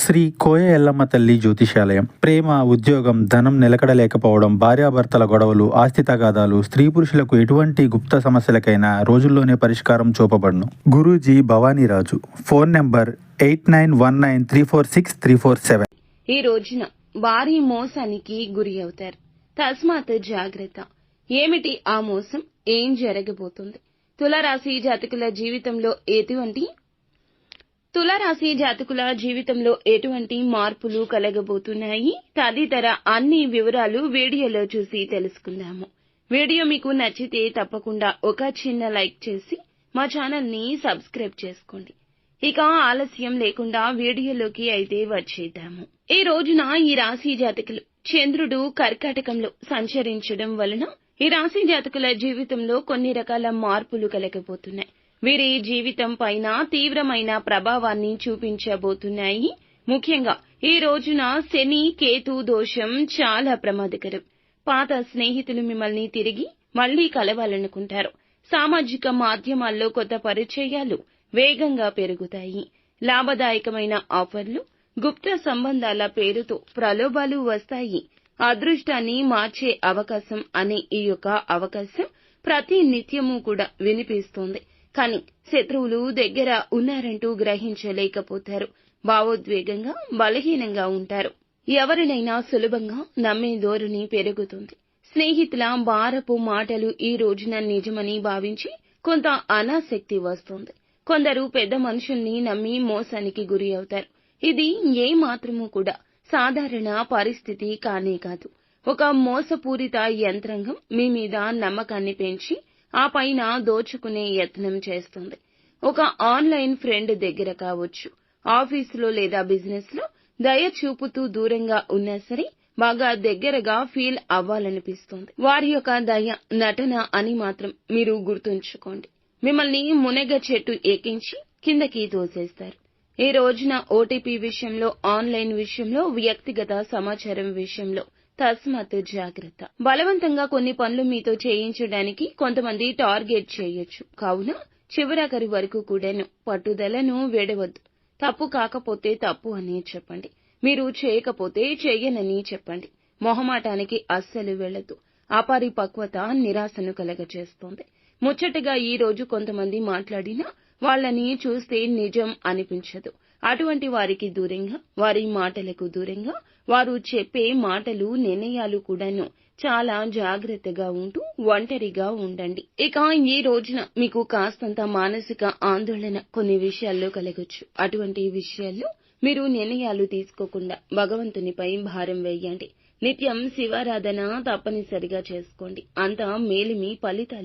శ్రీ కోయ ఎల్లమ్మ తల్లి జ్యోతిషాలయం. ప్రేమ, ఉద్యోగం, ధనం నిలకడలేకపోవడం, భార్యాభర్తల గొడవలు, ఆస్తి తగాదాలు, స్త్రీ పురుషులకు ఎటువంటి గుప్త సమస్యలకైనా రోజుల్లోనే పరిష్కారం చూపబడును. గురూజీ భవానీరాజు. Phone number 8919346347. ఈ రోజున భారీ మోసానికి గురి అవుతారు. తస్మాత్ జాగ్రత్త. ఏమిటి ఆ మోసం? ఏం జరగబోతుంది? తులారాశి జాతకుల జీవితంలో ఎటువంటి మార్పులు కలగబోతున్నాయి తదితర అన్ని వివరాలు వీడియోలో చూసి తెలుసుకుందాము. వీడియో మీకు నచ్చితే తప్పకుండా ఒక చిన్న లైక్ చేసి మా ఛానల్ ని సబ్స్క్రైబ్ చేసుకోండి. ఇక ఆలస్యం లేకుండా వీడియోలోకి అయితే వచ్చేద్దాము. ఈ రోజున ఈ రాశి జాతకులు చంద్రుడు కర్కాటకంలో సంచరించడం వలన ఈ రాశి జాతకుల జీవితంలో కొన్ని రకాల మార్పులు కలగబోతున్నాయి. వీరి జీవితం పైన తీవ్రమైన ప్రభావాన్ని చూపించబోతున్నాయి. ముఖ్యంగా ఈ రోజున శని కేతు దోషం చాలా ప్రమాదకరం. పాత స్నేహితులు మిమ్మల్ని తిరిగి మళ్లీ కలవాలనుకుంటారు. సామాజిక మాధ్యమాల్లో కొత్త పరిచయాలు వేగంగా పెరుగుతాయి. లాభదాయకమైన ఆఫర్లు, గుప్త సంబంధాల పేరుతో ప్రలోభాలు వస్తాయి. అదృష్టాన్ని మార్చే అవకాశం అనే ఈ యొక్క అవకాశం ప్రతి నిత్యము కూడా వినిపిస్తోంది. కానీ శత్రువులు దగ్గర ఉన్నారంటూ గ్రహించలేకపోతారు. భావోద్వేగంగా బలహీనంగా ఉంటారు. ఎవరినైనా సులభంగా నమ్మే ధోరణి పెరుగుతుంది. స్నేహితుల భారపు మాటలు ఈ రోజున నిజమని భావించి కొంత అనాసక్తి వస్తుంది. కొందరు పెద్ద మనుషుల్ని నమ్మి మోసానికి గురి అవుతారు. ఇది ఏ మాత్రము కూడా సాధారణ పరిస్థితి కానే కాదు. ఒక మోసపూరిత యంత్రాంగం మీ మీద నమ్మకాన్ని పెంచి ఆ పైన దోచుకునే యత్నం చేస్తుంది. ఒక ఆన్లైన్ ఫ్రెండ్ దగ్గర కావచ్చు, ఆఫీసులో లేదా బిజినెస్ లో దయ చూపుతూ దూరంగా ఉన్నా సరే బాగా దగ్గరగా ఫీల్ అవ్వాలనిపిస్తుంది. వారి యొక్క దయ నటన అని మాత్రం మీరు గుర్తుంచుకోండి. మిమ్మల్ని మునగ చెట్టు ఎక్కించి కిందకి తోసేస్తారు. ఈ రోజున ఓటీపీ విషయంలో, ఆన్లైన్ విషయంలో, వ్యక్తిగత సమాచారం విషయంలో తస్మాత్ జాగ్రత్త. బలవంతంగా కొన్ని పనులు మీతో చేయించడానికి కొంతమంది టార్గెట్ చేయొచ్చు. కావున చివరాఖరి వరకు కూడాను పట్టుదలను వీడవద్దు. తప్పు కాకపోతే తప్పు అని చెప్పండి. మీరు చేయకపోతే చెయ్యనని చెప్పండి. మొహమాటానికి అస్సలు వెళ్లొద్దు. అపరిపక్వత నిరాశను కలగచేస్తోంది. ముచ్చటగా ఈ రోజు కొంతమంది మాట్లాడినా వాళ్ళని చూస్తే నిజం అనిపించదు. అటువంటి వారికి దూరంగా, వారి మాటలకు దూరంగా, వారు చెప్పే మాటలు, నిర్ణయాలు కూడాను చాలా జాగ్రత్తగా ఉంటూ ఒంటరిగా ఉండండి. ఇక ఈ రోజున మీకు కాస్తంత మానసిక ఆందోళన కొన్ని విషయాల్లో కలగొచ్చు. అటువంటి విషయాల్లో మీరు నిర్ణయాలు తీసుకోకుండా భగవంతునిపై భారం వేయండి. నిత్యం శివారాధన తప్పనిసరిగా చేసుకోండి. అంతా మేలిమి ఫలితాలు